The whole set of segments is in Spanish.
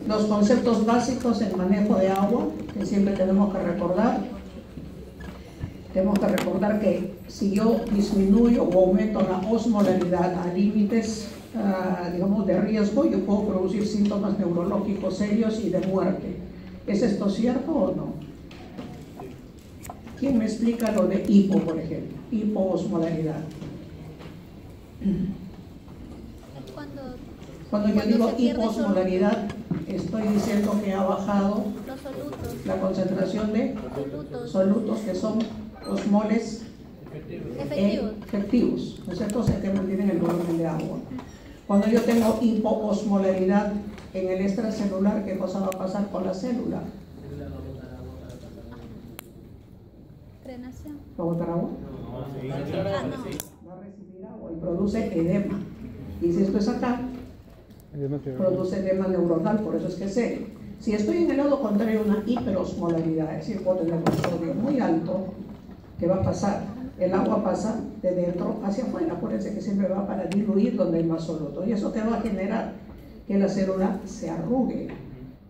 los conceptos básicos en manejo de agua que siempre tenemos que recordar. Tenemos que recordar que si yo disminuyo o aumento la osmolaridad a límites, digamos, de riesgo, yo puedo producir síntomas neurológicos serios y de muerte. ¿Es esto cierto o no? ¿Quién me explica lo de hipo, por ejemplo? Hipoosmolaridad. Cuando yo digo hipoosmolaridad, estoy diciendo que ha bajado la concentración de solutos, que son osmoles efectivos, ¿no es cierto? O sea, que mantienen el volumen de agua. Cuando yo tengo hipoosmolaridad en el extracelular, ¿qué cosa va a pasar con la célula? ¿Va a botar agua? Va a recibir agua y produce edema. Y si esto es acá, produce edema neuronal, por eso es que es serio. Si estoy en el lado contrario, una hiperosmolaridad, es decir, puedo tener un sodio muy alto, ¿qué va a pasar? El agua pasa de dentro hacia afuera, acuérdense que siempre va para diluir donde hay más soluto. ¿Y eso qué va a generar? Que la célula se arrugue.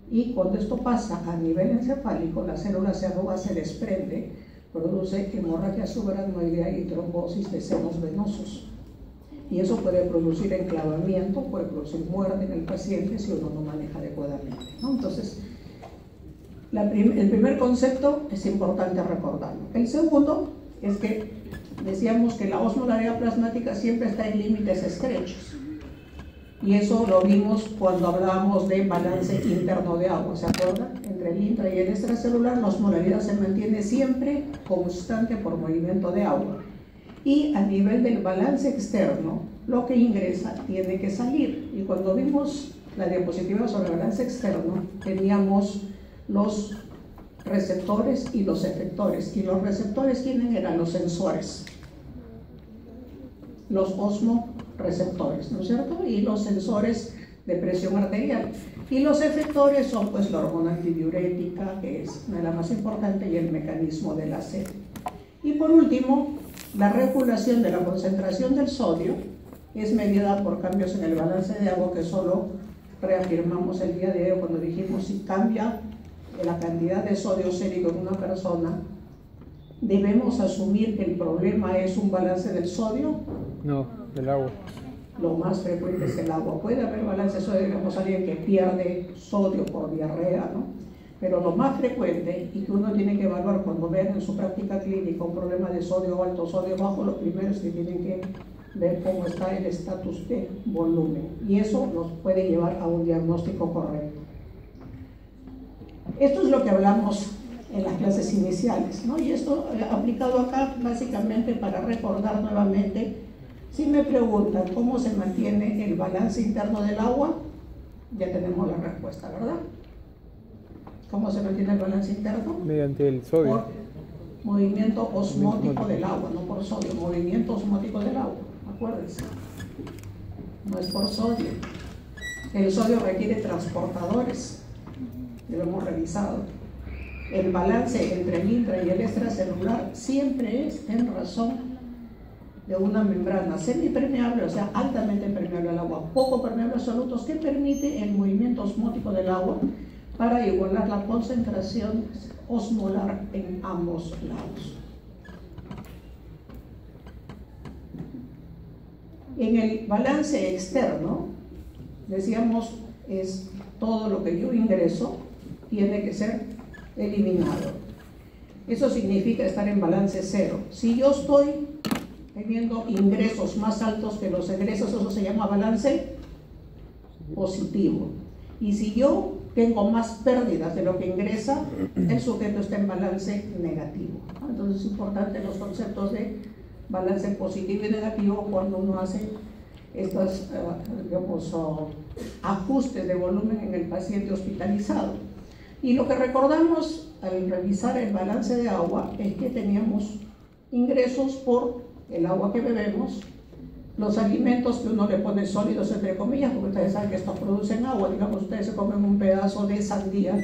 Y cuando esto pasa a nivel encefálico, la célula se arruga, se desprende, produce hemorragia subaracnoidea y trombosis de senos venosos. Y eso puede producir enclavamiento, puede producir muerte en el paciente si uno no maneja adecuadamente, ¿no? Entonces, el primer concepto es importante recordarlo. El segundo es que decíamos que la osmolaridad plasmática siempre está en límites estrechos. Y eso lo vimos cuando hablábamos de balance interno de agua, ¿se acuerdan? Entre el intra y el extracelular, la osmolaridad se mantiene siempre constante por movimiento de agua. Y a nivel del balance externo, lo que ingresa tiene que salir. Y cuando vimos la diapositiva sobre el balance externo, teníamos los receptores y los efectores. Y los receptores, ¿quiénes eran? Los sensores. Los osmoreceptores, ¿no es cierto? Y los sensores de presión arterial. Y los efectores son pues la hormona antidiurética, que es una de las más importantes, y el mecanismo de la sed. Y por último, la regulación de la concentración del sodio es medida por cambios en el balance de agua, que solo reafirmamos el día de hoy cuando dijimos si cambia la cantidad de sodio sérico en una persona, ¿debemos asumir que el problema es un balance del sodio? No, del agua. Lo más frecuente es el agua. Puede haber balance de sodio, digamos, alguien que pierde sodio por diarrea, ¿no? Pero lo más frecuente, y que uno tiene que evaluar cuando vean en su práctica clínica un problema de sodio alto, sodio bajo, lo primero es que tienen que ver cómo está el estatus de volumen. Y eso nos puede llevar a un diagnóstico correcto. Esto es lo que hablamos en las clases iniciales, ¿no? Y esto aplicado acá básicamente para recordar nuevamente. Si me preguntan cómo se mantiene el balance interno del agua, ya tenemos la respuesta, ¿verdad? ¿Cómo se mantiene el balance interno? Mediante el sodio. Por movimiento osmótico del agua, no por sodio, movimiento osmótico del agua, acuérdense. No es por sodio. El sodio requiere transportadores, lo hemos revisado. El balance entre el intra y el extracelular siempre es en razón de una membrana semipermeable, o sea, altamente permeable al agua, poco permeable a solutos, que permite el movimiento osmótico del agua para igualar la concentración osmolar en ambos lados. En el balance externo, decíamos, es todo lo que yo ingreso tiene que ser eliminado. Eso significa estar en balance cero. Si yo estoy teniendo ingresos más altos que los egresos, eso se llama balance positivo. Y si yo tengo más pérdidas de lo que ingresa, el sujeto está en balance negativo. Entonces es importante los conceptos de balance positivo y negativo cuando uno hace estos ajustes de volumen en el paciente hospitalizado. Y lo que recordamos al revisar el balance de agua es que teníamos ingresos por el agua que bebemos, los alimentos que uno le pone sólidos entre comillas, porque ustedes saben que estos producen agua. Digamos, ustedes se comen un pedazo de sandía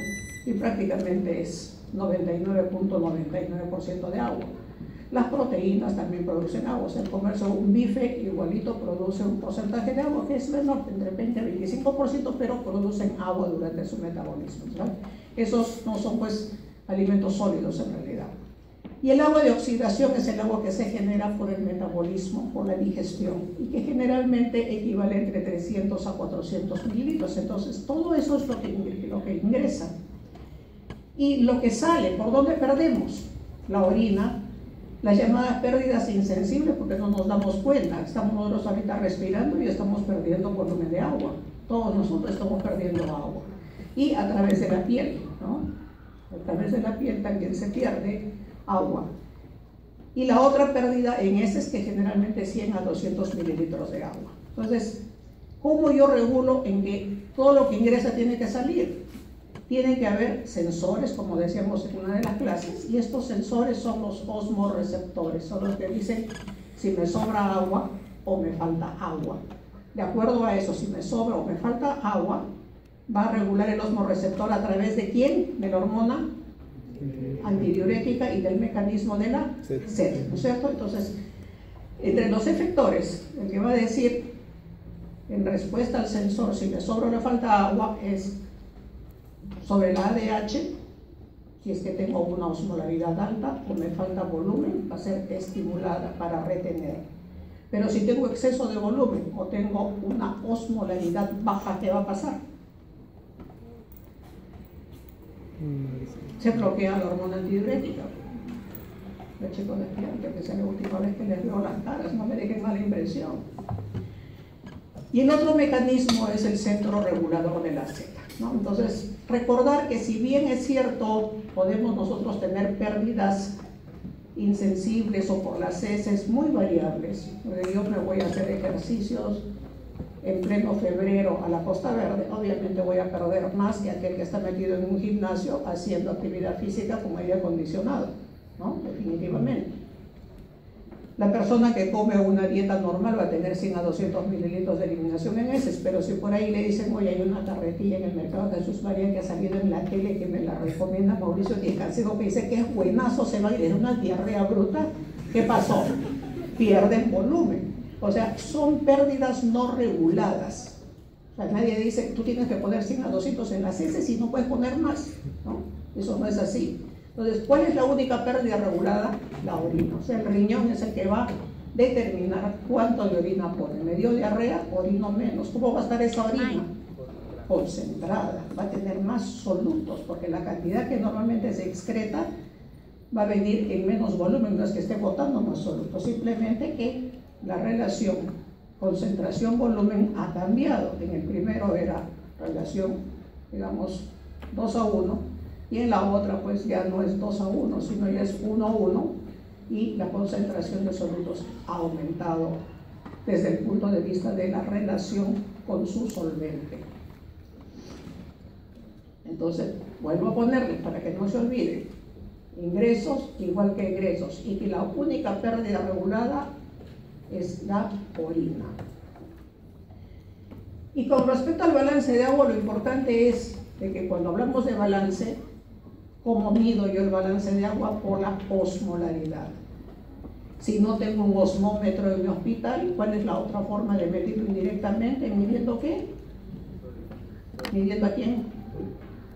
y prácticamente es 99.99% de agua. Las proteínas también producen agua, o sea, el comerse un bife igualito produce un porcentaje de agua que es menor, entre 20 y 25%, pero producen agua durante su metabolismo, ¿no? Esos no son pues alimentos sólidos en realidad. Y el agua de oxidación es el agua que se genera por el metabolismo, por la digestión, y que generalmente equivale entre 300 a 400 mililitros. Entonces, todo eso es lo que ingresa. Y lo que sale, ¿por dónde perdemos? La orina, las llamadas pérdidas insensibles, porque no nos damos cuenta. Estamos nosotros ahorita respirando y estamos perdiendo volumen de agua. Todos nosotros estamos perdiendo agua. Y a través de la piel, ¿no? A través de la piel también se pierde agua. Y la otra pérdida en heces, que generalmente 100 a 200 mililitros de agua. Entonces, ¿cómo yo regulo en que todo lo que ingresa tiene que salir? Tiene que haber sensores, como decíamos en una de las clases, y estos sensores son los osmoreceptores, son los que dicen si me sobra agua o me falta agua. De acuerdo a eso, si me sobra o me falta agua, va a regular el osmoreceptor a través de ¿quién? De la hormona antidiurética y del mecanismo de la sed, ¿no es cierto? Entonces, entre los efectores, el que va a decir en respuesta al sensor si me sobra o me falta agua es sobre la ADH, si es que tengo una osmolaridad alta o me falta volumen, va a ser estimulada para retener. Pero si tengo exceso de volumen o tengo una osmolaridad baja, ¿qué va a pasar? Se bloquea la hormona antidiurética. Los chicos despierten, que es la última vez que les veo las caras, no me dejen mala impresión. Y el otro mecanismo es el centro regulador de la Z, ¿no? Entonces, recordar que si bien es cierto, podemos nosotros tener pérdidas insensibles o por las heces muy variables. Yo me voy a hacer ejercicios en pleno febrero a la Costa Verde, obviamente voy a perder más que aquel que está metido en un gimnasio haciendo actividad física con aire acondicionado, ¿no? Definitivamente. La persona que come una dieta normal va a tener 100 a 200 mililitros de eliminación en heces, pero si por ahí le dicen, oye, hay una carretilla en el mercado de Jesús María que ha salido en la tele, que me la recomienda Mauricio Díez Canseco, que dice que es buenazo, se va a ir en una diarrea bruta, ¿qué pasó? Pierden volumen. O sea, son pérdidas no reguladas. O sea, nadie dice, tú tienes que poner 100 a 200 en las heces y no puedes poner más, ¿no? Eso no es así. Entonces, ¿cuál es la única pérdida regulada? La orina. O sea, el riñón es el que va a determinar cuánto de orina pone. ¿Me dio diarrea? Orino menos. ¿Cómo va a estar esa orina? Concentrada. Va a tener más solutos, porque la cantidad que normalmente se excreta va a venir en menos volumen. No es que esté botando más solutos, simplemente que la relación concentración-volumen ha cambiado. En el primero era relación, digamos, 2:1, y en la otra pues ya no es 2:1, sino ya es 1:1, y la concentración de solutos ha aumentado desde el punto de vista de la relación con su solvente. Entonces, vuelvo a ponerle para que no se olvide, ingresos igual que egresos, y que la única pérdida regulada es la orina. Y con respecto al balance de agua, lo importante es de que cuando hablamos de balance, ¿cómo mido yo el balance de agua? Por la osmolaridad. Si no tengo un osmómetro en mi hospital, ¿cuál es la otra forma de medirlo indirectamente? ¿Midiendo qué? ¿Midiendo a quién?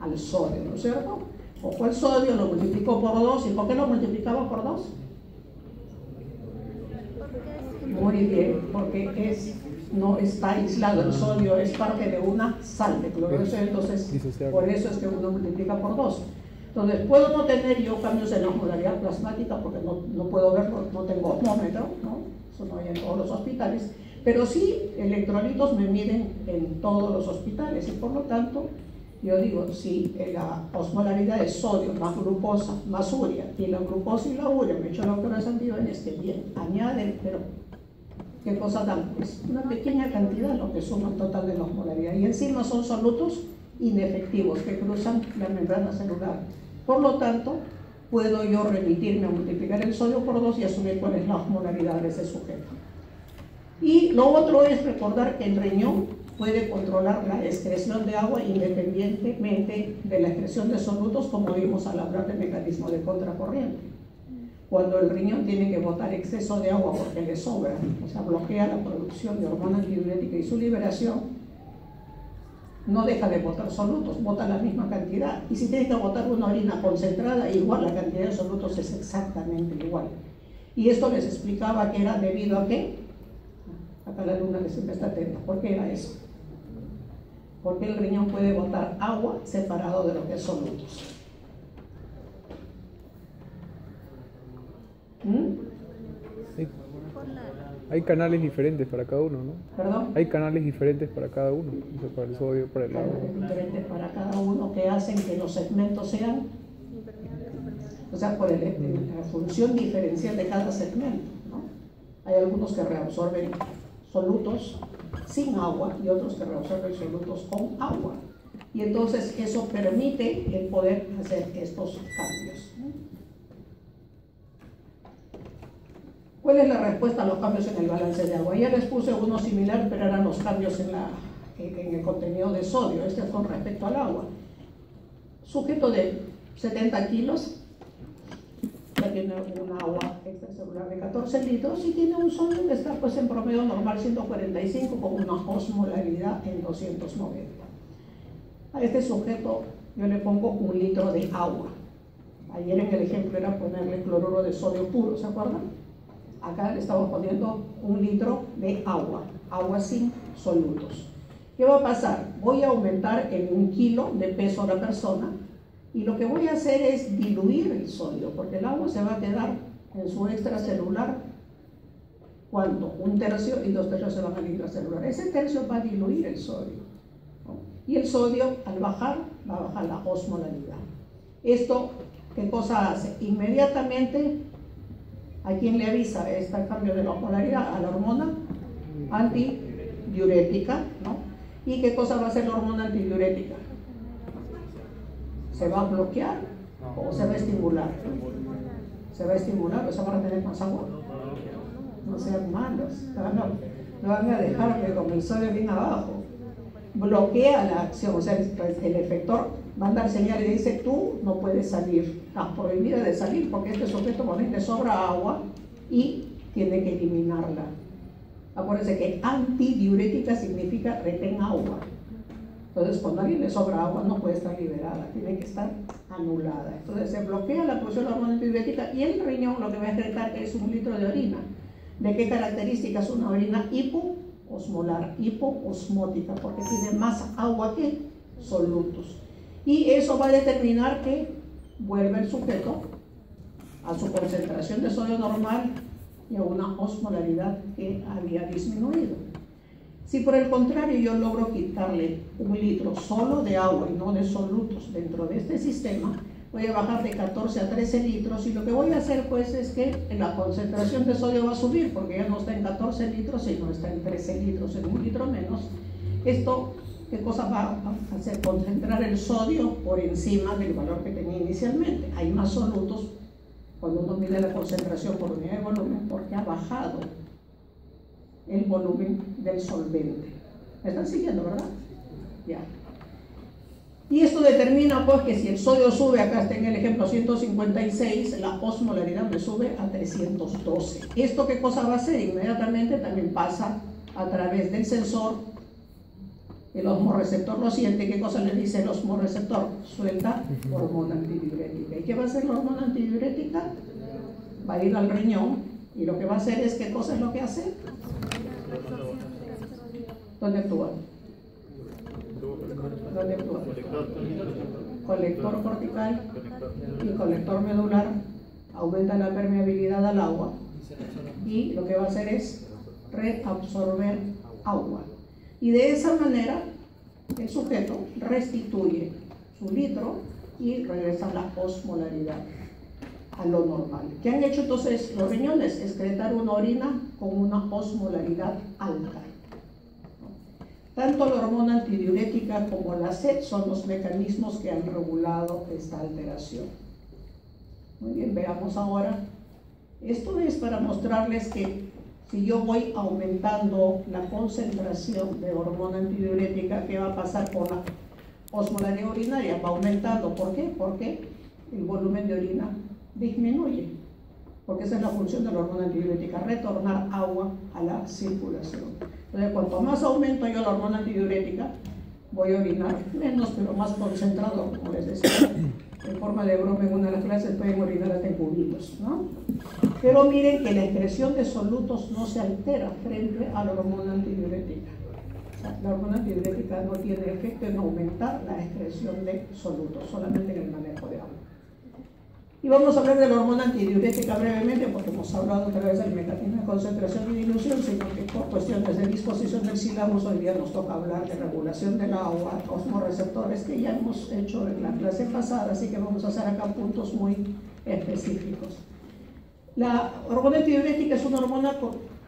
Al sodio, ¿no es cierto? Cojo el sodio, lo multiplico por 2. ¿Y por qué lo multiplicaba por 2? Muy bien, porque no está aislado, el sodio es parte de una sal de cloruro de sodio, entonces por eso es que uno multiplica por 2. Entonces, puedo no tener yo cambios en la osmolaridad plasmática porque no puedo verlo, no tengo osmómetro, ¿no? Eso no hay en todos los hospitales, pero sí electrolitos me miden en todos los hospitales, y por lo tanto yo digo, si la osmolaridad es sodio más glucosa más urea, y la glucosa y la urea me echo los clorados antiiones, que bien, añaden, pero ¿qué cosa dan? Pues una pequeña cantidad, lo que suma el total de la osmolaridad, y encima son solutos inefectivos que cruzan la membrana celular. Por lo tanto, puedo yo remitirme a multiplicar el sodio por 2 y asumir cuál es la osmolaridad de ese sujeto. Y lo otro es recordar que el riñón puede controlar la excreción de agua independientemente de la excreción de solutos, como vimos al hablar del mecanismo de contracorriente. cuando el riñón tiene que botar exceso de agua porque le sobra, o sea, bloquea la producción de hormona antidiurética y su liberación, no deja de botar solutos, bota la misma cantidad. Y si tiene que botar una orina concentrada, igual la cantidad de solutos es exactamente igual. Y esto les explicaba que era debido a qué. Acá la alumna que siempre está atenta. ¿Por qué era eso? Porque el riñón puede botar agua separado de lo que es solutos. Sí. Hay canales diferentes para cada uno, ¿no? ¿Perdón? Hay canales diferentes para cada uno, o sea, para el sodio, para el agua. Canales diferentes para cada uno que hacen que los segmentos sean, o sea, por la función diferencial de cada segmento, ¿no? Hay algunos que reabsorben solutos sin agua y otros que reabsorben solutos con agua. Y entonces eso permite el poder hacer estos cambios, ¿no? ¿Cuál es la respuesta a los cambios en el balance de agua? Ya les puse uno similar, pero eran los cambios en el contenido de sodio. Este es con respecto al agua. Sujeto de 70 kilos, ya tiene un agua extracelular de 14 litros y tiene un sodio que está pues en promedio normal 145 con una osmolaridad en 290. A este sujeto yo le pongo 1 litro de agua. Ayer en el ejemplo era ponerle cloruro de sodio puro, ¿se acuerdan? Acá le estamos poniendo 1 litro de agua, agua sin solutos. ¿Qué va a pasar? Voy a aumentar en 1 kilo de peso a la persona y lo que voy a hacer es diluir el sodio, porque el agua se va a quedar en su extracelular, ¿cuánto? 1/3 y 2/3 se van al intracelular. Ese tercio va a diluir el sodio, ¿no? Y el sodio al bajar, va a bajar la osmolaridad. Esto, ¿qué cosa hace? Inmediatamente, ¿a quién le avisa este cambio de la osmolaridad? A la hormona antidiurética, ¿no? ¿Y qué cosa va a hacer la hormona antidiurética? ¿Se va a bloquear o se va a estimular? ¿Se va a estimular o se va a retener más agua? No sean malos, no van a dejar con el sodio bien abajo. Bloquea la acción, o sea, el efector va a dar señal y dice: tú no puedes salir, estás prohibida de salir porque este sujeto le sobra agua y tiene que eliminarla. Acuérdense que antidiurética significa retén agua. Entonces, cuando a alguien le sobra agua, no puede estar liberada, tiene que estar anulada. Entonces, se bloquea la producción de la hormona antidiurética y el riñón lo que va a excretar es 1 litro de orina. ¿De qué características? Una orina hipoosmolar, hipoosmótica, porque tiene más agua que solutos. Y eso va a determinar que vuelve el sujeto a su concentración de sodio normal y a una osmolaridad que había disminuido. Si por el contrario yo logro quitarle 1 litro solo de agua y no de solutos dentro de este sistema, voy a bajar de 14 a 13 litros y lo que voy a hacer pues es que la concentración de sodio va a subir porque ya no está en 14 litros sino está en 13 litros, en 1 litro menos. Esto, ¿qué cosa va a hacer? Concentrar el sodio por encima del valor que tenía inicialmente. Hay más solutos cuando uno mide la concentración por unidad de volumen porque ha bajado el volumen del solvente. ¿Me están siguiendo, verdad? Ya. Y esto determina pues que si el sodio sube, acá está en el ejemplo 156, la osmolaridad me sube a 312. ¿Esto qué cosa va a hacer? Inmediatamente también pasa a través del sensor. El osmorreceptor lo siente. ¿Qué cosa le dice el osmorreceptor? Suelta hormona antidiurética. ¿Y qué va a hacer la hormona antidiurética? Va a ir al riñón y lo que va a hacer es, ¿qué cosa es lo que hace? ¿Dónde actúa? ¿Dónde actúa? Colector cortical y colector medular. Aumenta la permeabilidad al agua y lo que va a hacer es reabsorber agua. Y de esa manera el sujeto restituye su litro y regresa la osmolaridad a lo normal. ¿Qué han hecho entonces los riñones? Excretar una orina con una osmolaridad alta. Tanto la hormona antidiurética como la SED son los mecanismos que han regulado esta alteración. Muy bien, veamos ahora. Esto es para mostrarles que si yo voy aumentando la concentración de hormona antidiurética, ¿qué va a pasar con la osmolaridad urinaria? Va aumentando. ¿Por qué? Porque el volumen de orina disminuye. porque esa es la función de la hormona antidiurética, retornar agua a la circulación. Entonces, cuanto más aumento yo la hormona antidiurética, voy a orinar menos, pero más concentrado, como les decía. En forma de broma, en una de las clases pueden orinar hasta en cubitos, ¿no? Pero miren que la excreción de solutos no se altera frente a la hormona antidiurética. O sea, la hormona antidiurética no tiene efecto en aumentar la excreción de solutos, solamente en el manejo de agua. Y vamos a hablar de la hormona antidiurética brevemente, porque hemos hablado otra vez del mecanismo de concentración y dilución, sino que por cuestiones de disposición del sílabus hoy día nos toca hablar de regulación del agua, osmoreceptores, que ya hemos hecho en la clase pasada, así que vamos a hacer acá puntos muy específicos. La hormona antidiurética es una hormona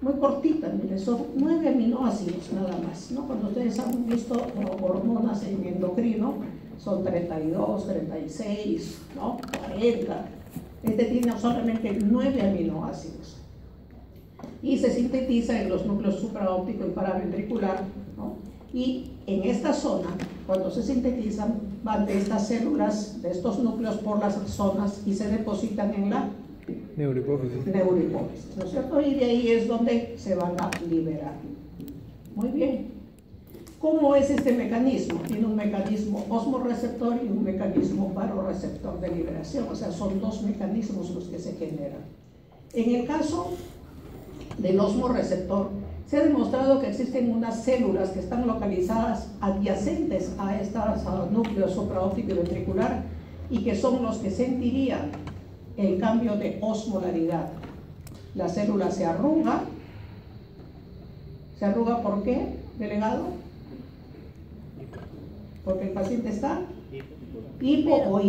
muy cortita, miren, son 9 aminoácidos nada más, ¿no? Cuando ustedes han visto hormonas en endocrino, son 32, 36, ¿no? 40. Este tiene solamente 9 aminoácidos. Y se sintetiza en los núcleos supraóptico y paraventricular, ¿no? Y en esta zona, cuando se sintetizan, van de estas células, de estos núcleos por las zonas y se depositan en la neurohipófisis, ¿no es cierto? Y de ahí es donde se van a liberar. Muy bien. ¿Cómo es este mecanismo? Tiene un mecanismo osmoreceptor y un mecanismo baroreceptor de liberación, o sea, son dos mecanismos los que se generan. En el caso del osmoreceptor, se ha demostrado que existen unas células que están localizadas adyacentes a estos núcleos supraóptico y ventricular y que son los que sentirían el cambio de osmolaridad. La célula se arruga. ¿Se arruga por qué, delegado? Porque el paciente está hipo o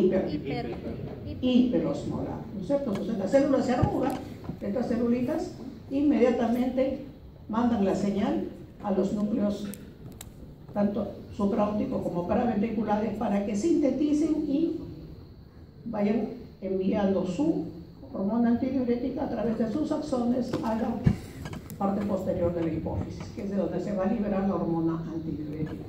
hiperosmolar, ¿no es cierto? Entonces la célula se arruga, estas celulitas inmediatamente mandan la señal a los núcleos tanto supraópticos como paraventriculares para que sinteticen y vayan enviando su hormona antidiurética a través de sus axones a la parte posterior de la hipófisis, que es de donde se va a liberar la hormona antidiurética.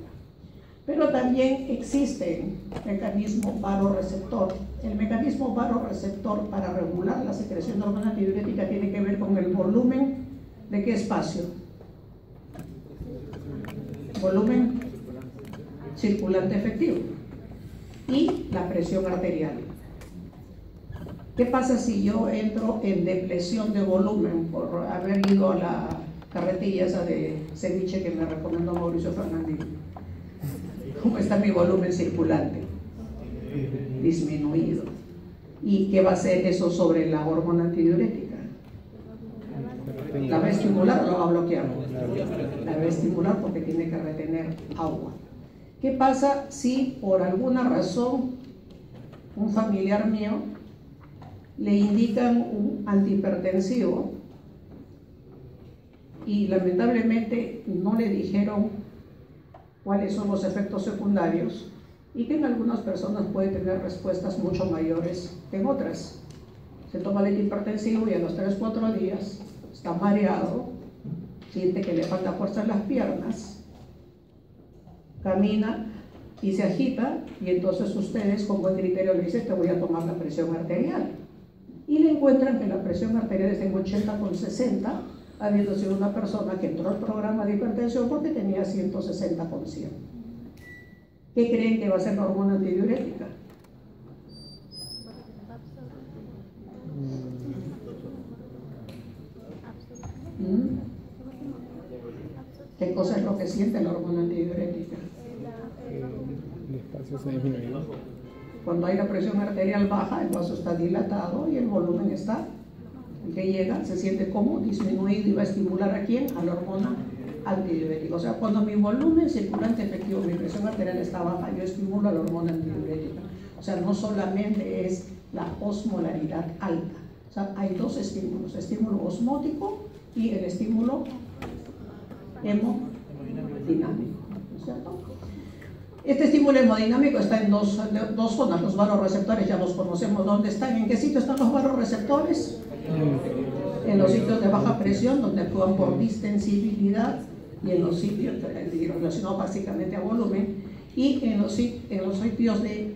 Pero también existe el mecanismo baroreceptor. El mecanismo baroreceptor para regular la secreción de hormona antidiurética tiene que ver con el volumen de qué espacio. Volumen circulante efectivo y la presión arterial. ¿Qué pasa si yo entro en depresión de volumen por haber ido a la carretilla esa de ceviche que me recomendó Mauricio Fernández? ¿Cómo está mi volumen circulante? Disminuido. ¿Y qué va a hacer eso sobre la hormona antidiurética? ¿La va a estimular o la va a bloquear? La va a estimular porque tiene que retener agua. ¿Qué pasa si por alguna razón un familiar mío le indican un antihipertensivo y lamentablemente no le dijeron cuáles son los efectos secundarios y que en algunas personas puede tener respuestas mucho mayores que en otras? Se toma el antihipertensivo y a los 3-4 días está mareado, siente que le falta fuerza en las piernas, camina y se agita, y entonces ustedes con buen criterio le dicen: te voy a tomar la presión arterial, y le encuentran que la presión arterial está en 80/60, habiendo sido una persona que entró al programa de hipertensión porque tenía 160/100. ¿Qué creen que va a ser la hormona antidiurética? ¿Qué cosa es lo que siente la hormona antidiurética? El espacio se disminuye. Cuando hay la presión arterial baja, el vaso está dilatado y el volumen está, el que llega, se siente como disminuido y va a estimular ¿a quién? A la hormona antidiurética. O sea, cuando mi volumen circulante efectivo, mi presión arterial está baja, yo estimulo a la hormona antidiurética. O sea, no solamente es la osmolaridad alta. O sea, hay dos estímulos: estímulo osmótico y el estímulo hemodinámico, ¿no es cierto? Este estímulo hemodinámico está en dos zonas. Los vasoreceptores ya los conocemos. ¿Dónde están? ¿En qué sitio están los vasoreceptores? En los sitios de baja presión, donde actúan por distensibilidad, y en los sitios relacionados básicamente a volumen, y en los sitios de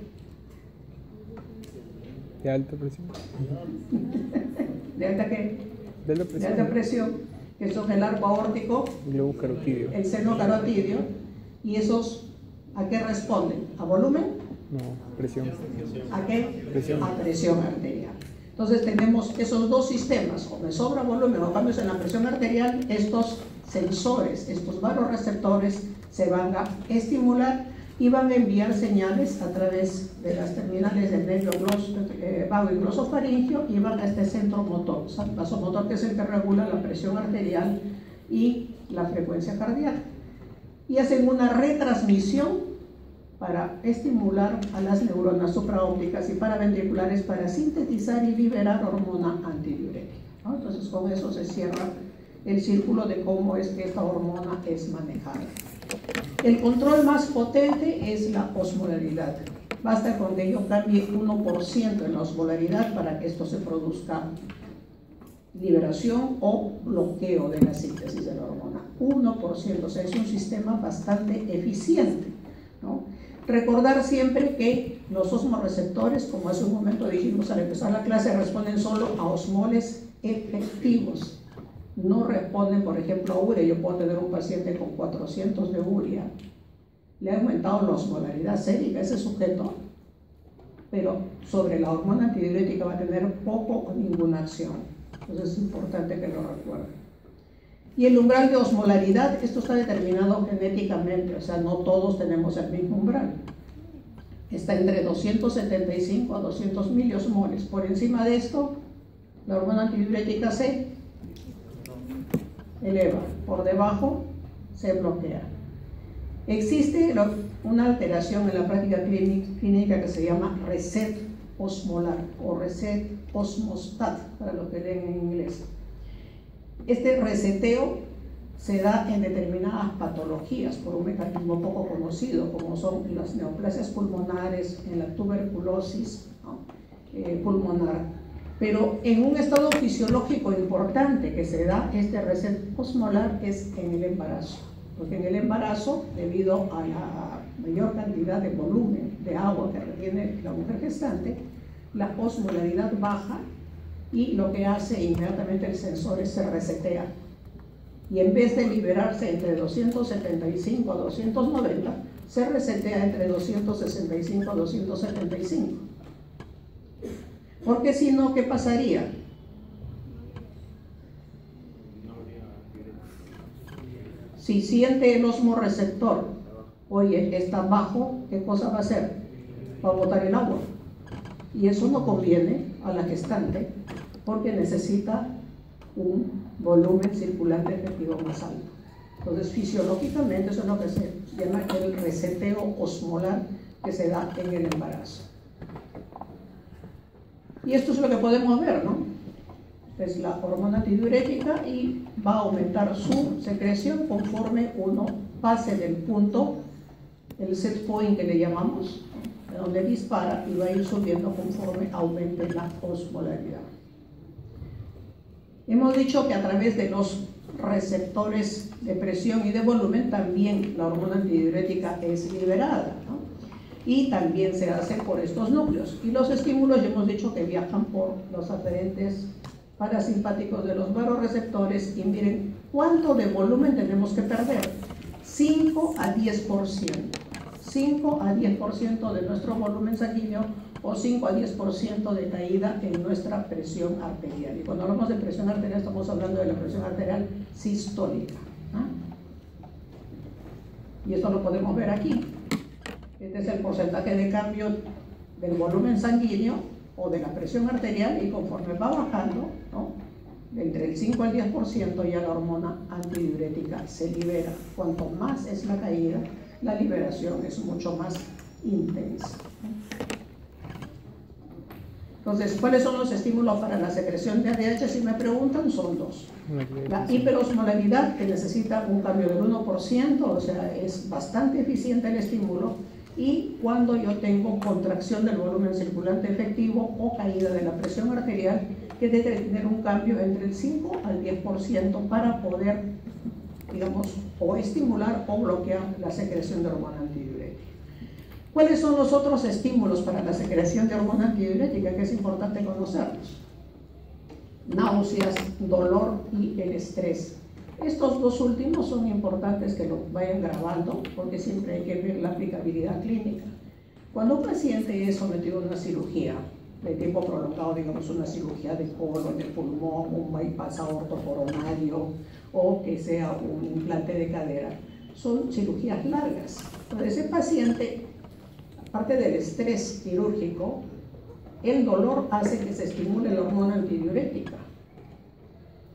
alta presión. ¿De alta qué? De alta presión, que son el arco aórtico, el globo carotidio, el seno carotidio, y esos, ¿a qué responden? ¿A volumen? No, presión. ¿A qué? Presión. A presión arterial. Entonces tenemos esos dos sistemas, o me sobra volumen o cambios en la presión arterial, estos sensores, estos vasoreceptores se van a estimular y van a enviar señales a través de las terminales del nervio vago y glosofaringeo y van a este centro motor, vasomotor, que es el que regula la presión arterial y la frecuencia cardíaca. Y hacen una retransmisión para estimular a las neuronas supraópticas y paraventriculares para sintetizar y liberar hormona antidiurética, ¿no? Entonces con eso se cierra el círculo de cómo es que esta hormona es manejada. El control más potente es la osmolaridad. Basta con que yo cambie 1% en la osmolaridad para que esto se produzca liberación o bloqueo de la síntesis de la hormona. 1%, o sea, es un sistema bastante eficiente, ¿no? Recordar siempre que los osmorreceptores, como hace un momento dijimos al empezar la clase, responden solo a osmoles efectivos. No responden, por ejemplo, a urea. Yo puedo tener un paciente con 400 de urea, le ha aumentado la osmolaridad sérica a ese sujeto, pero sobre la hormona antidiurética va a tener poco o ninguna acción. Entonces es importante que lo recuerden. Y el umbral de osmolaridad, esto está determinado genéticamente, o sea, no todos tenemos el mismo umbral. Está entre 275 a 200 miliosmoles. Por encima de esto, la hormona antidiurética se eleva, por debajo se bloquea. Existe una alteración en la práctica clínica que se llama reset osmolar o reset osmostat, para los que leen en inglés. Este reseteo se da en determinadas patologías por un mecanismo poco conocido, como son las neoplasias pulmonares, en la tuberculosis, ¿no? Pulmonar. Pero en un estado fisiológico importante que se da este reset osmolar es en el embarazo, porque en el embarazo, debido a la mayor cantidad de volumen de agua que retiene la mujer gestante, la osmolaridad baja y lo que hace inmediatamente el sensor es se resetea, y en vez de liberarse entre 275 a 290, se resetea entre 265 a 275. Porque si no, ¿qué pasaría? Si siente el osmorreceptor, oye, está bajo, ¿qué cosa va a hacer? Va a botar el agua. Y eso no conviene a la gestante porque necesita un volumen circulante efectivo más alto. Entonces, fisiológicamente, eso es lo que se llama el reseteo osmolar que se da en el embarazo. Y esto es lo que podemos ver, ¿no? Es la hormona antidiurética y va a aumentar su secreción conforme uno pase del punto, el set point que le llamamos, de donde dispara, y va a ir subiendo conforme aumente la osmolaridad. Hemos dicho que a través de los receptores de presión y de volumen también la hormona antidiurética es liberada, ¿no? Y también se hace por estos núcleos. Y los estímulos ya hemos dicho que viajan por los aferentes parasimpáticos de los vasoreceptores. Y miren, ¿cuánto de volumen tenemos que perder? 5 a 10%. 5 a 10% de nuestro volumen sanguíneo o 5 a 10% de caída en nuestra presión arterial. Y cuando hablamos de presión arterial estamos hablando de la presión arterial sistólica, ¿ah? Y esto lo podemos ver aquí. Este es el porcentaje de cambio del volumen sanguíneo o de la presión arterial, y conforme va bajando, ¿no?, entre el 5 al 10% ya la hormona antidiurética se libera. Cuanto más es la caída, la liberación es mucho más intensa. Entonces, ¿cuáles son los estímulos para la secreción de ADH? Si me preguntan, son dos. La hiperosmolaridad, que necesita un cambio del 1%, o sea, es bastante eficiente el estímulo, y cuando yo tengo contracción del volumen circulante efectivo o caída de la presión arterial, que debe tener un cambio entre el 5 al 10% para poder, digamos, o estimular o bloquear la secreción de hormona antidiurética. ¿Cuáles son los otros estímulos para la secreción de hormona antidiurética? Que es importante conocerlos. náuseas, dolor y el estrés. Estos dos últimos son importantes que lo vayan grabando porque siempre hay que ver la aplicabilidad clínica. Cuando un paciente es sometido a una cirugía de tiempo prolongado, digamos una cirugía de colon, de pulmón, un bypass aortocoronario o que sea un implante de cadera, son cirugías largas. Entonces ese paciente, aparte del estrés quirúrgico, el dolor hace que se estimule la hormona antidiurética.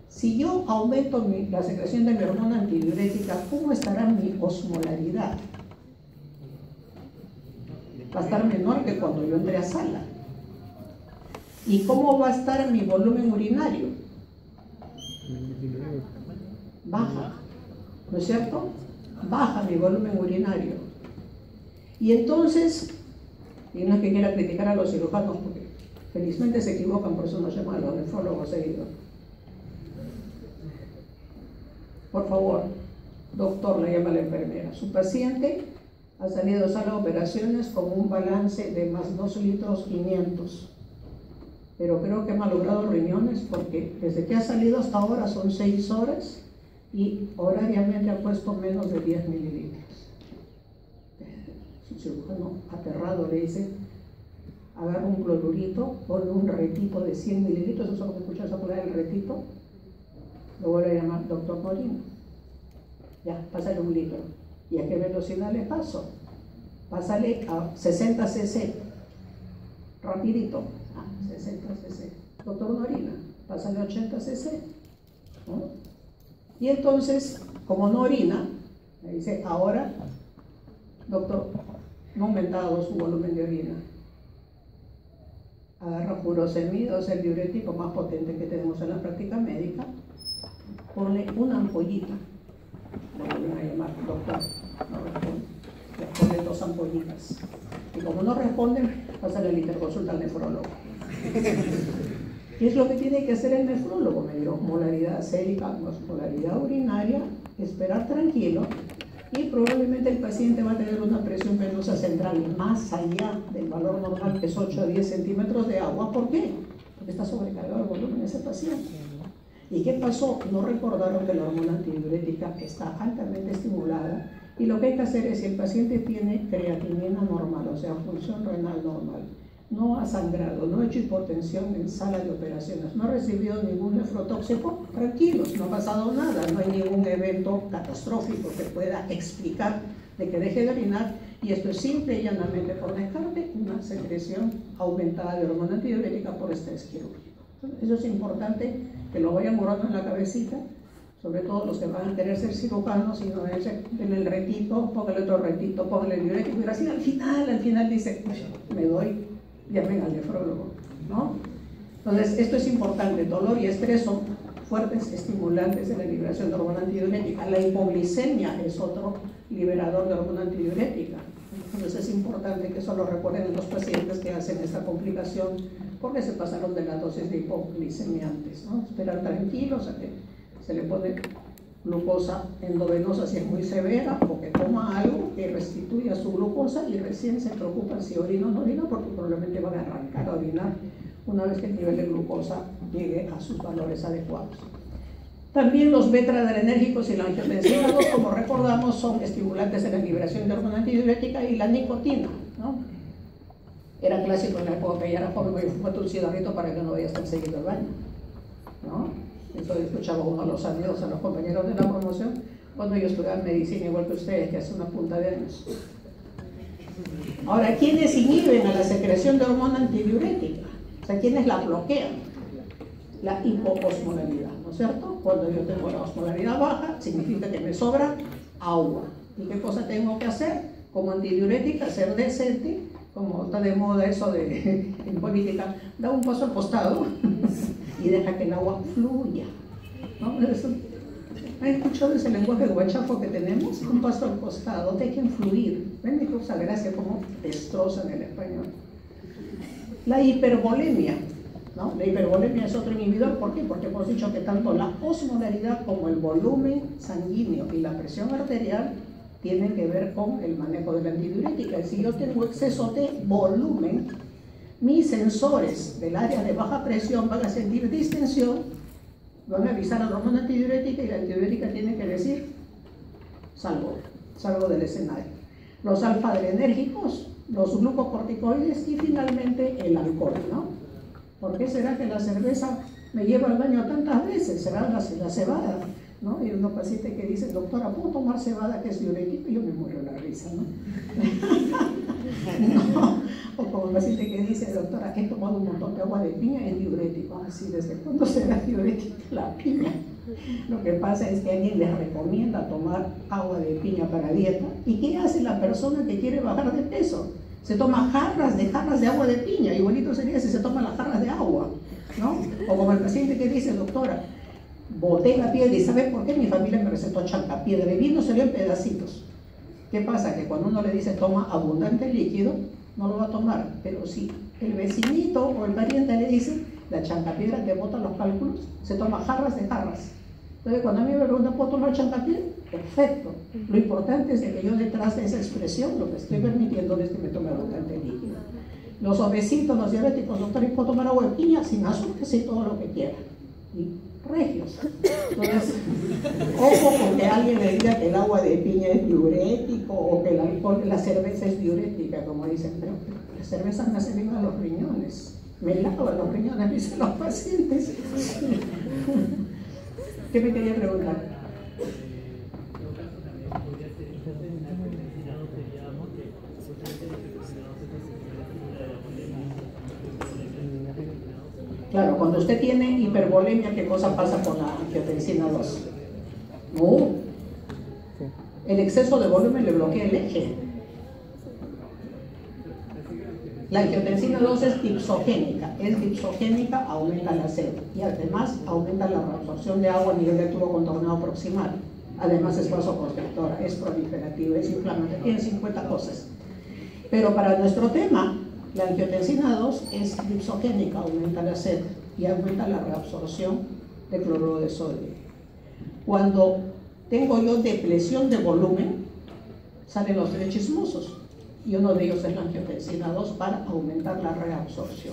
Si yo aumento la secreción de mi hormona antidiurética, ¿cómo estará mi osmolaridad? Va a estar menor que cuando yo entré a sala. ¿Y cómo va a estar mi volumen urinario? Baja, ¿no es cierto? Baja mi volumen urinario. Y entonces, y no es que quiera criticar a los cirujanos, porque felizmente se equivocan, por eso nos llaman a los nefrólogos seguidos. Por favor, doctor, le llama la enfermera. Su paciente ha salido de sala de operaciones con un balance de más 2,5 litros. Pero creo que ha malogrado riñones porque desde que ha salido hasta ahora son 6 horas y horariamente ha puesto menos de 10 mililitros. Su cirujano aterrado le dice, agarra un clorurito, pone un retito de 100 mililitros, eso es lo que escuchas hablar del retito, lo vuelve a llamar doctor Norino. Ya, pásale 1 litro. ¿Y a qué velocidad le paso? Pásale a 60 cc. Rapidito. 60 cc. Doctor Norina, pásale 80 cc. ¿No? Y entonces, como no orina, le dice, ahora, doctor, no ha aumentado su volumen de orina. Agarra furosemida, es el diurético más potente que tenemos en la práctica médica, pone una ampollita, le vuelven a llamar, doctor, no responde, le pone 2 ampollitas, y como no responden, pásale la interconsulta al nefrólogo. ¿Qué es lo que tiene que hacer el nefrólogo? Me dio osmolaridad sérica, osmolaridad urinaria, esperar tranquilo, y probablemente el paciente va a tener una presión venosa central más allá del valor normal, que es 8 a 10 centímetros de agua. ¿Por qué? Porque está sobrecargado el volumen de ese paciente. ¿Y qué pasó? No recordaron que la hormona antidiurética está altamente estimulada, y lo que hay que hacer es, si el paciente tiene creatinina normal, o sea, función renal normal, no ha sangrado, no ha hecho hipotensión en sala de operaciones, no ha recibido ningún nefrotóxico, tranquilos, no ha pasado nada, no hay ningún evento catastrófico que pueda explicar de que deje de orinar, y esto es simple y llanamente por descarte, una secreción aumentada de hormona antidiurética por estrés quirúrgico. Entonces, eso es importante que lo vayan borrando en la cabecita, sobre todo los que van a querer ser cirujanos, y no es en el retito, póngale otro retito, póngale el diurético, y así al final dice, me doy, llamen al nefrólogo, ¿no? Entonces, esto es importante. Dolor y estrés son fuertes estimulantes de la liberación de hormona antidiurética. La hipoglicemia es otro liberador de hormona antidiurética. Entonces, es importante que eso lo recuerden los pacientes que hacen esta complicación, porque se pasaron de la dosis de hipoglicemia antes, ¿no? Esperar tranquilos a que se le pone glucosa endovenosa si es muy severa, o que toma algo que restituya su glucosa, y recién se preocupan si orina o no orina, porque probablemente van a arrancar a orinar una vez que el nivel de glucosa llegue a sus valores adecuados. También los beta-adrenérgicos y la angiotensina 2, como recordamos, son estimulantes de la liberación de hormona antidiurética, y la nicotina, ¿no? Era clásico en la época que ya era joven, y fumate un cigarrito para que no vayas tan seguido al baño, ¿no? Eso escuchaba uno a los amigos, a los compañeros de la promoción, cuando yo estudiaba medicina, igual que ustedes, que hace una punta de años. Ahora, ¿quiénes inhiben a la secreción de hormona antidiurética? O sea, ¿quiénes la bloquean? La hipoosmolaridad, ¿no es cierto? Cuando yo tengo la osmolaridad baja, significa que me sobra agua. ¿Y qué cosa tengo que hacer? Como antidiurética, ser decente, como está de moda eso de, en política, da un paso al costado y deja que el agua fluya, ¿no? ¿Han escuchado ese lenguaje guachafo que tenemos? Un paso al costado, dejen fluir. ¿Ven mi cosa gracia cómo destrozan el español? La hipervolemia, ¿no? La hipervolemia es otro inhibidor. ¿Por qué? Porque hemos dicho que tanto la osmolaridad como el volumen sanguíneo y la presión arterial tienen que ver con el manejo de la antidiurética. Y si yo tengo exceso de volumen, mis sensores del área de baja presión van a sentir distensión, van a avisar a la hormona antidiurética y la antidiurética tiene que decir, salgo del escenario. Los alfa-adrenérgicos, los glucocorticoides y finalmente el alcohol, ¿no? ¿Por qué será que la cerveza me lleva al baño tantas veces? Será la cebada, ¿no? Y un paciente que dice, doctora, ¿puedo tomar cebada que es diurético? Y yo me muero de la risa, ¿no? No. O como un paciente que dice, doctora, he tomado un montón de agua de piña, es diurético. Así, ¿desde cuándo será diurética la piña? Lo que pasa es que alguien les recomienda tomar agua de piña para dieta. ¿Y qué hace la persona que quiere bajar de peso? Se toma jarras de agua de piña. Y bonito sería si se toman las jarras de agua, ¿no? O como el paciente que dice, doctora, boté la piedra y ¿sabe por qué mi familia me recetó chancapiedra? Y vino salió en pedacitos. ¿Qué pasa? Que cuando uno le dice toma abundante líquido, no lo va a tomar. Pero si el vecinito o el pariente le dice la chancapiedra te bota los cálculos, se toma jarras de jarras. Entonces cuando a mí me preguntan, ¿puedo tomar chancapiedra? Perfecto. Lo importante es de que yo detrás de esa expresión lo que estoy permitiendo es que me tome abundante líquido. Los obesitos, los diabéticos, doctor, ¿puedo tomar agua de piña? Sin azúcar, sí, todo lo que quiera. Y regios. Entonces, ojo con que alguien le diga que el agua de piña es diurético o que el alcohol, la cerveza es diurética, como dicen, pero la cerveza me hace bien a los riñones. Me lava los riñones, dicen los pacientes. ¿Qué me quería preguntar? Claro, cuando usted tiene hipervolemia, ¿qué cosa pasa con la angiotensina 2? No. El exceso de volumen le bloquea el eje. La angiotensina 2 es dipsogénica, aumenta la sed y además aumenta la reabsorción de agua a nivel del tubo contornado proximal. Además es vasoconstrictora, es proliferativa, es inflamatoria, tiene 50 cosas. Pero para nuestro tema, la angiotensina 2 es dipsogénica, aumenta la sed y aumenta la reabsorción de cloruro de sodio. Cuando tengo yo depresión de volumen, salen los tres chismosos. Y uno de ellos es la angiotensina 2 para aumentar la reabsorción.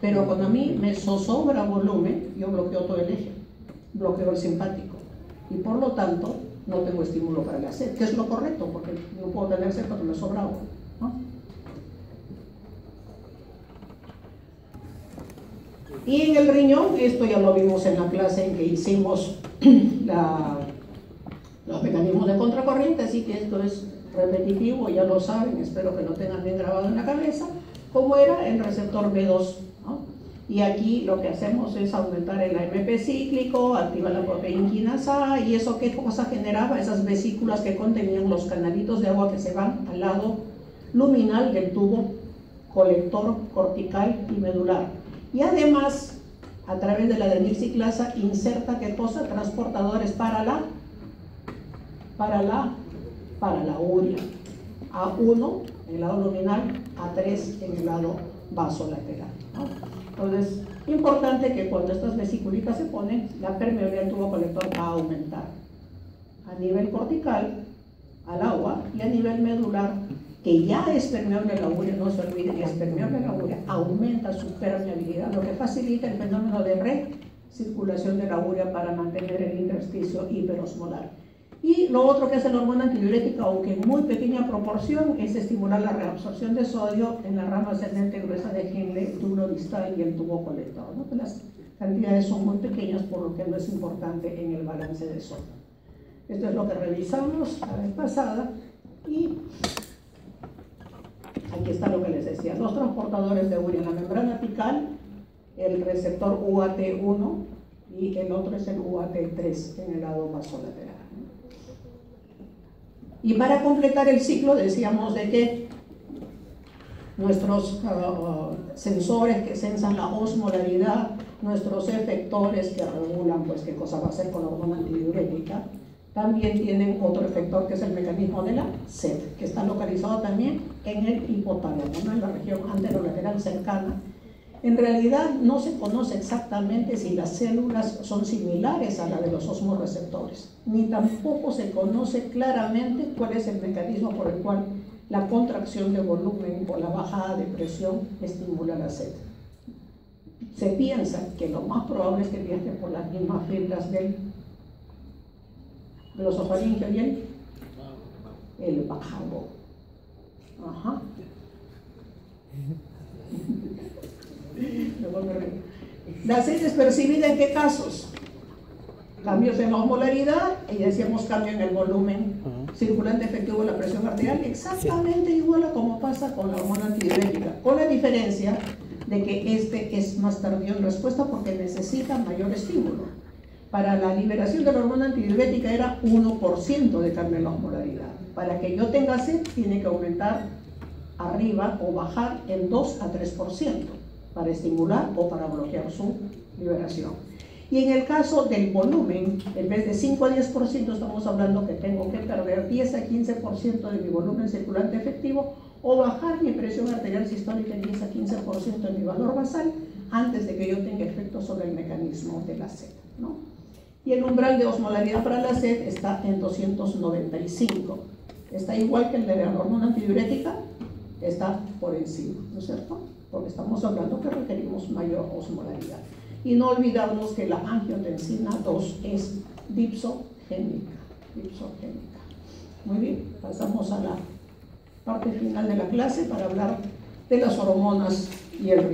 Pero cuando a mí me zozobra volumen, yo bloqueo todo el eje, bloqueo el simpático. Y por lo tanto, no tengo estímulo para la sed, que es lo correcto, porque no puedo tener sed cuando me sobra agua, ¿no? Y en el riñón, esto ya lo vimos en la clase en que hicimos los mecanismos de contracorriente, así que esto es repetitivo, ya lo saben, espero que lo tengan bien grabado en la cabeza, como era el receptor B2, ¿no? Y aquí lo que hacemos es aumentar el AMP cíclico, activar la proteína quinasa A, y eso qué cosa generaba, esas vesículas que contenían los canalitos de agua que se van al lado luminal del tubo colector cortical y medular. Y además, a través de la adenilciclasa, inserta qué cosa, transportadores para la urea. A1 en el lado luminal, A3 en el lado vasolateral, ¿no? Entonces, importante que cuando estas vesiculitas se ponen, la permeabilidad del tubo colector va a aumentar. A nivel cortical, al agua, y a nivel medular, que ya es permeable la urea, no se olviden, es permeable la urea, aumenta su permeabilidad, lo que facilita el fenómeno de recirculación de la urea para mantener el intersticio hiperosmolar. Y lo otro que hace la hormona antidiurética, aunque en muy pequeña proporción, es estimular la reabsorción de sodio en la rama ascendente gruesa de Henle, el tubo distal y el tubo colector, ¿no? Las cantidades son muy pequeñas, por lo que no es importante en el balance de sodio. Esto es lo que revisamos la vez pasada y aquí está lo que les decía. Los transportadores de urea en la membrana apical, el receptor UAT1 y el otro es el UAT3 en el lado vasolateral. Y para completar el ciclo decíamos de que nuestros sensores que sensan la osmolaridad, nuestros efectores que regulan pues qué cosa va a hacer con la hormona antidiurética, también tienen otro efector que es el mecanismo de la sed, que está localizado también en el hipotálamo, ¿no? En la región anterolateral cercana. En realidad no se conoce exactamente si las células son similares a la de los osmorreceptores, ni tampoco se conoce claramente cuál es el mecanismo por el cual la contracción de volumen o la bajada de presión estimula la sed. Se piensa que lo más probable es que viaje por las mismas fibras del glosofaringeo y el bajo. Ajá. La sed es percibida ¿en qué casos? Cambios en la osmolaridad, y decíamos cambio en el volumen circulante efectivo de la presión arterial, exactamente igual a como pasa con la hormona antidiurética, con la diferencia de que este es más tardío en respuesta porque necesita mayor estímulo. Para la liberación de la hormona antidiurética era 1% de cambio en la osmolaridad. Para que yo tenga sed, tiene que aumentar arriba o bajar en 2 a 3% para estimular o para bloquear su liberación. Y en el caso del volumen, en vez de 5 a 10%, estamos hablando que tengo que perder 10 a 15% de mi volumen circulante efectivo o bajar mi presión arterial sistólica en 10 a 15% de mi valor basal antes de que yo tenga efecto sobre el mecanismo de la sed, ¿no? Y el umbral de osmolaridad para la sed está en 295. Está igual que el de la hormona antidiurética, está por encima, ¿no es cierto? Porque estamos hablando que requerimos mayor osmolaridad. Y no olvidarnos que la angiotensina 2 es dipsogénica. Muy bien, pasamos a la parte final de la clase para hablar de las hormonas y el riñón.